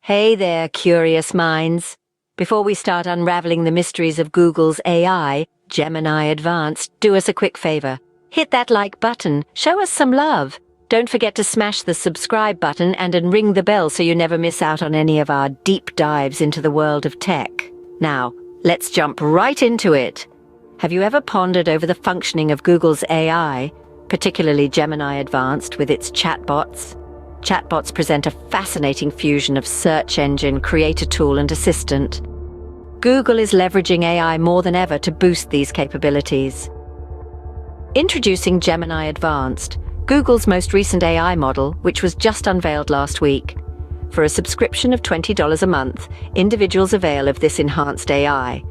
Hey there, curious minds. Before we start unraveling the mysteries of Google's AI, Gemini Advanced, do us a quick favor. Hit that like button, show us some love. Don't forget to smash the subscribe button and ring the bell so you never miss out on any of our deep dives into the world of tech. Now, let's jump right into it. Have you ever pondered over the functioning of Google's AI, particularly Gemini Advanced with its chatbots? Chatbots present a fascinating fusion of search engine, creator tool, and assistant. Google is leveraging AI more than ever to boost these capabilities. Introducing Gemini Advanced, Google's most recent AI model, which was just unveiled last week. For a subscription of $20 a month, individuals avail of this enhanced AI,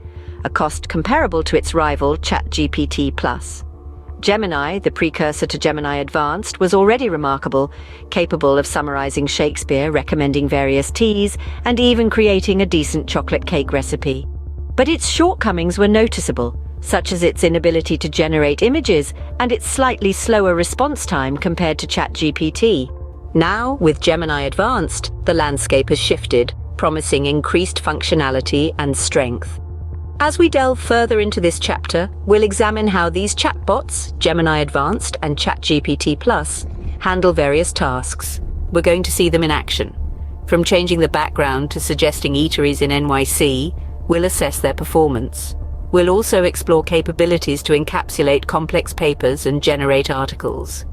a cost comparable to its rival ChatGPT Plus. Gemini, the precursor to Gemini Advanced, was already remarkable, capable of summarizing Shakespeare, recommending various teas, and even creating a decent chocolate cake recipe. But its shortcomings were noticeable, such as its inability to generate images and its slightly slower response time compared to ChatGPT. Now, with Gemini Advanced, the landscape has shifted, promising increased functionality and strength. As we delve further into this chapter, we'll examine how these chatbots, Gemini Advanced and ChatGPT Plus, handle various tasks. We're going to see them in action. From changing the background to suggesting eateries in NYC, we'll assess their performance. We'll also explore capabilities to encapsulate complex papers and generate articles.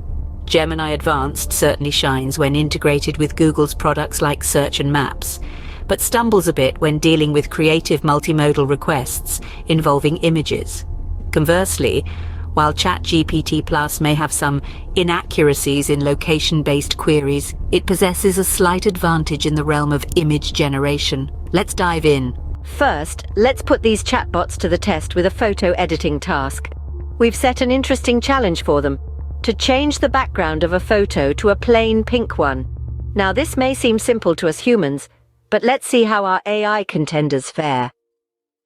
Gemini Advanced certainly shines when integrated with Google's products like Search and Maps, but stumbles a bit when dealing with creative multimodal requests involving images. Conversely, while ChatGPT Plus may have some inaccuracies in location-based queries, it possesses a slight advantage in the realm of image generation. Let's dive in. First, let's put these chatbots to the test with a photo editing task. We've set an interesting challenge for them: to change the background of a photo to a plain pink one. Now, this may seem simple to us humans, but let's see how our AI contenders fare.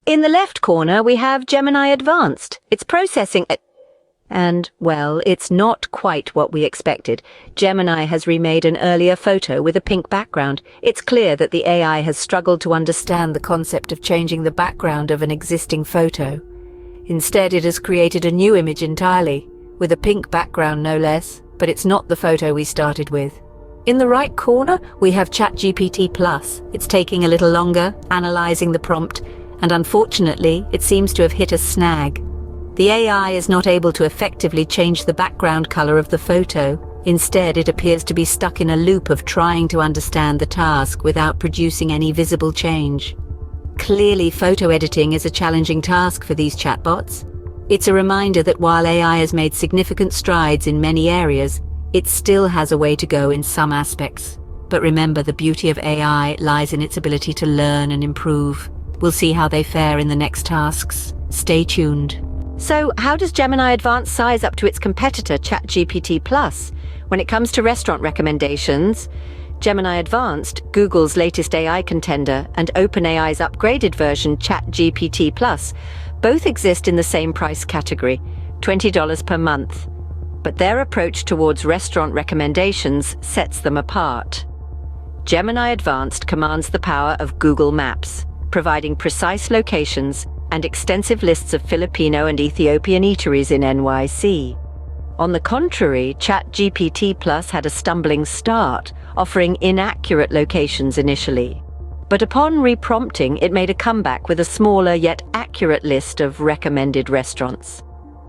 In the left corner, we have Gemini Advanced. It's processing it. And, well, it's not quite what we expected. Gemini has remade an earlier photo with a pink background. It's clear that the AI has struggled to understand the concept of changing the background of an existing photo. Instead, it has created a new image entirely, with a pink background no less, but it's not the photo we started with. In the right corner, we have ChatGPT Plus. It's taking a little longer, analyzing the prompt, and unfortunately, it seems to have hit a snag. The AI is not able to effectively change the background color of the photo. Instead, it appears to be stuck in a loop of trying to understand the task without producing any visible change. Clearly, photo editing is a challenging task for these chatbots. It's a reminder that while AI has made significant strides in many areas, it still has a way to go in some aspects. But remember, the beauty of AI lies in its ability to learn and improve. We'll see how they fare in the next tasks. Stay tuned. So, how does Gemini Advanced size up to its competitor, ChatGPT Plus? When it comes to restaurant recommendations, Gemini Advanced, Google's latest AI contender, and OpenAI's upgraded version, ChatGPT Plus, both exist in the same price category, $20 per month. But their approach towards restaurant recommendations sets them apart. Gemini Advanced commands the power of Google Maps, providing precise locations and extensive lists of Filipino and Ethiopian eateries in NYC. On the contrary, ChatGPT Plus had a stumbling start, offering inaccurate locations initially. But upon reprompting, it made a comeback with a smaller yet accurate list of recommended restaurants.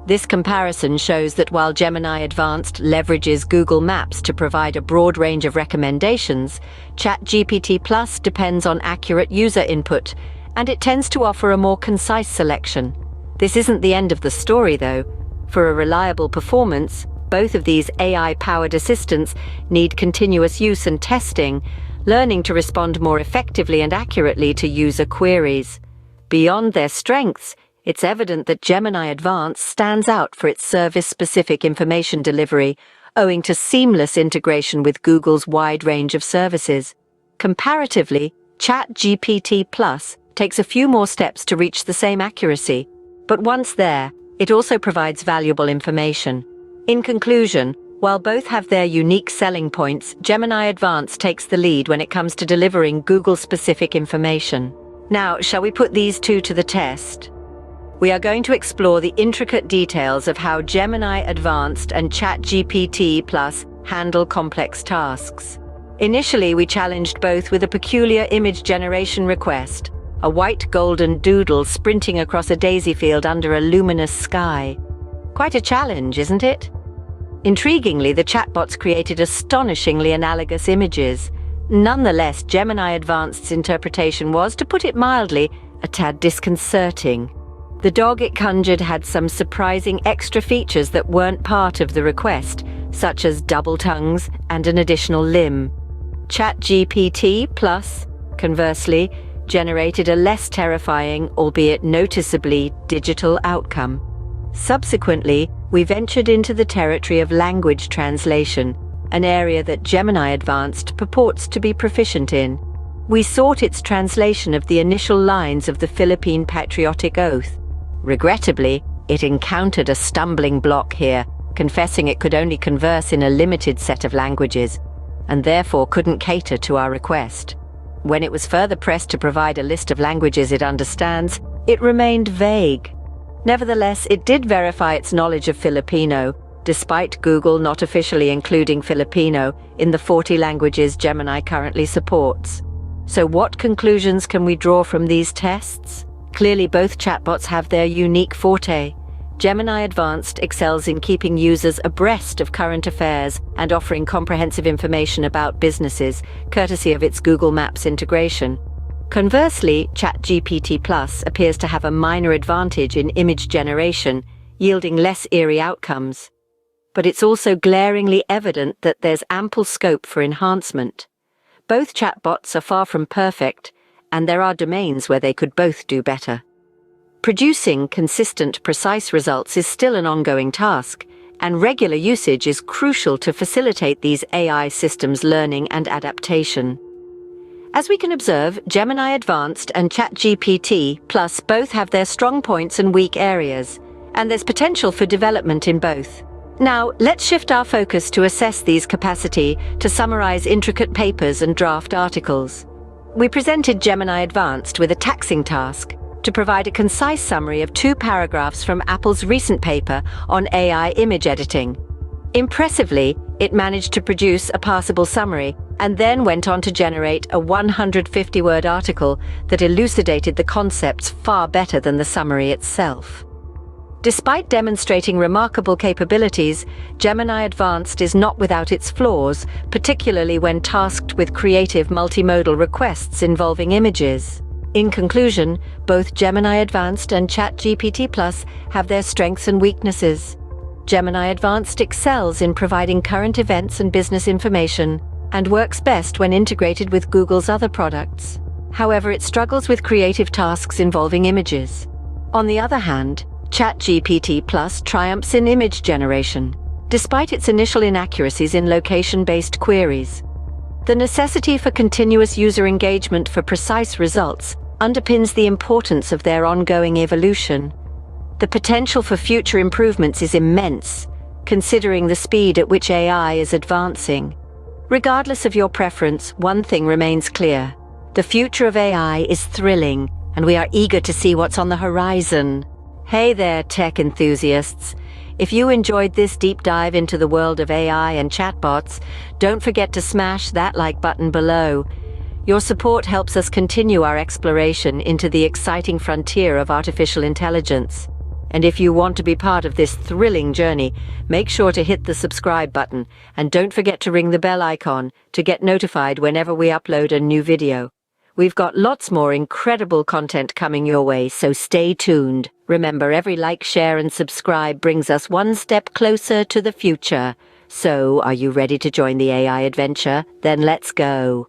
This comparison shows that while Gemini Advanced leverages Google Maps to provide a broad range of recommendations, ChatGPT Plus depends on accurate user input, and it tends to offer a more concise selection. This isn't the end of the story, though. For a reliable performance, both of these AI-powered assistants need continuous use and testing, learning to respond more effectively and accurately to user queries. Beyond their strengths, it's evident that Gemini Advanced stands out for its service-specific information delivery, owing to seamless integration with Google's wide range of services. Comparatively, ChatGPT Plus takes a few more steps to reach the same accuracy, but once there, it also provides valuable information. In conclusion, While both have their unique selling points, Gemini Advanced takes the lead when it comes to delivering Google-specific information. Now, shall we put these two to the test? We are going to explore the intricate details of how Gemini Advanced and ChatGPT Plus handle complex tasks. Initially, we challenged both with a peculiar image generation request, a white golden doodle sprinting across a daisy field under a luminous sky. Quite a challenge, isn't it? Intriguingly, the chatbots created astonishingly analogous images. Nonetheless, Gemini Advanced's interpretation was, to put it mildly, a tad disconcerting. The dog it conjured had some surprising extra features that weren't part of the request, such as double tongues and an additional limb. ChatGPT Plus, conversely, generated a less terrifying, albeit noticeably digital outcome. Subsequently, we ventured into the territory of language translation, an area that Gemini Advanced purports to be proficient in. We sought its translation of the initial lines of the Philippine Patriotic Oath. Regrettably, it encountered a stumbling block here, confessing it could only converse in a limited set of languages, and therefore couldn't cater to our request. When it was further pressed to provide a list of languages it understands, it remained vague. Nevertheless, it did verify its knowledge of Filipino, despite Google not officially including Filipino in the 40 languages Gemini currently supports. So what conclusions can we draw from these tests? Clearly, both chatbots have their unique forte. Gemini Advanced excels in keeping users abreast of current affairs and offering comprehensive information about businesses, courtesy of its Google Maps integration. Conversely, ChatGPT Plus appears to have a minor advantage in image generation, yielding less eerie outcomes. But it's also glaringly evident that there's ample scope for enhancement. Both chatbots are far from perfect, and there are domains where they could both do better. Producing consistent, precise results is still an ongoing task, and regular usage is crucial to facilitate these AI systems' learning and adaptation. As we can observe, Gemini Advanced and ChatGPT Plus both have their strong points and weak areas, and there's potential for development in both. Now, let's shift our focus to assess these capacity to summarize intricate papers and draft articles. We presented Gemini Advanced with a taxing task to provide a concise summary of 2 paragraphs from Apple's recent paper on AI image editing. Impressively, it managed to produce a passable summary and then went on to generate a 150-word article that elucidated the concepts far better than the summary itself. Despite demonstrating remarkable capabilities, Gemini Advanced is not without its flaws, particularly when tasked with creative multimodal requests involving images. In conclusion, both Gemini Advanced and ChatGPT Plus have their strengths and weaknesses. Gemini Advanced excels in providing current events and business information, and works best when integrated with Google's other products. However, it struggles with creative tasks involving images. On the other hand, ChatGPT Plus triumphs in image generation, despite its initial inaccuracies in location-based queries. The necessity for continuous user engagement for precise results underpins the importance of their ongoing evolution. The potential for future improvements is immense, considering the speed at which AI is advancing. Regardless of your preference, one thing remains clear. The future of AI is thrilling, and we are eager to see what's on the horizon. Hey there, tech enthusiasts. If you enjoyed this deep dive into the world of AI and chatbots, don't forget to smash that like button below. Your support helps us continue our exploration into the exciting frontier of artificial intelligence. And if you want to be part of this thrilling journey, make sure to hit the subscribe button and don't forget to ring the bell icon to get notified whenever we upload a new video. We've got lots more incredible content coming your way, so stay tuned. Remember, every like, share, and subscribe brings us one step closer to the future. So, are you ready to join the AI adventure? Then let's go.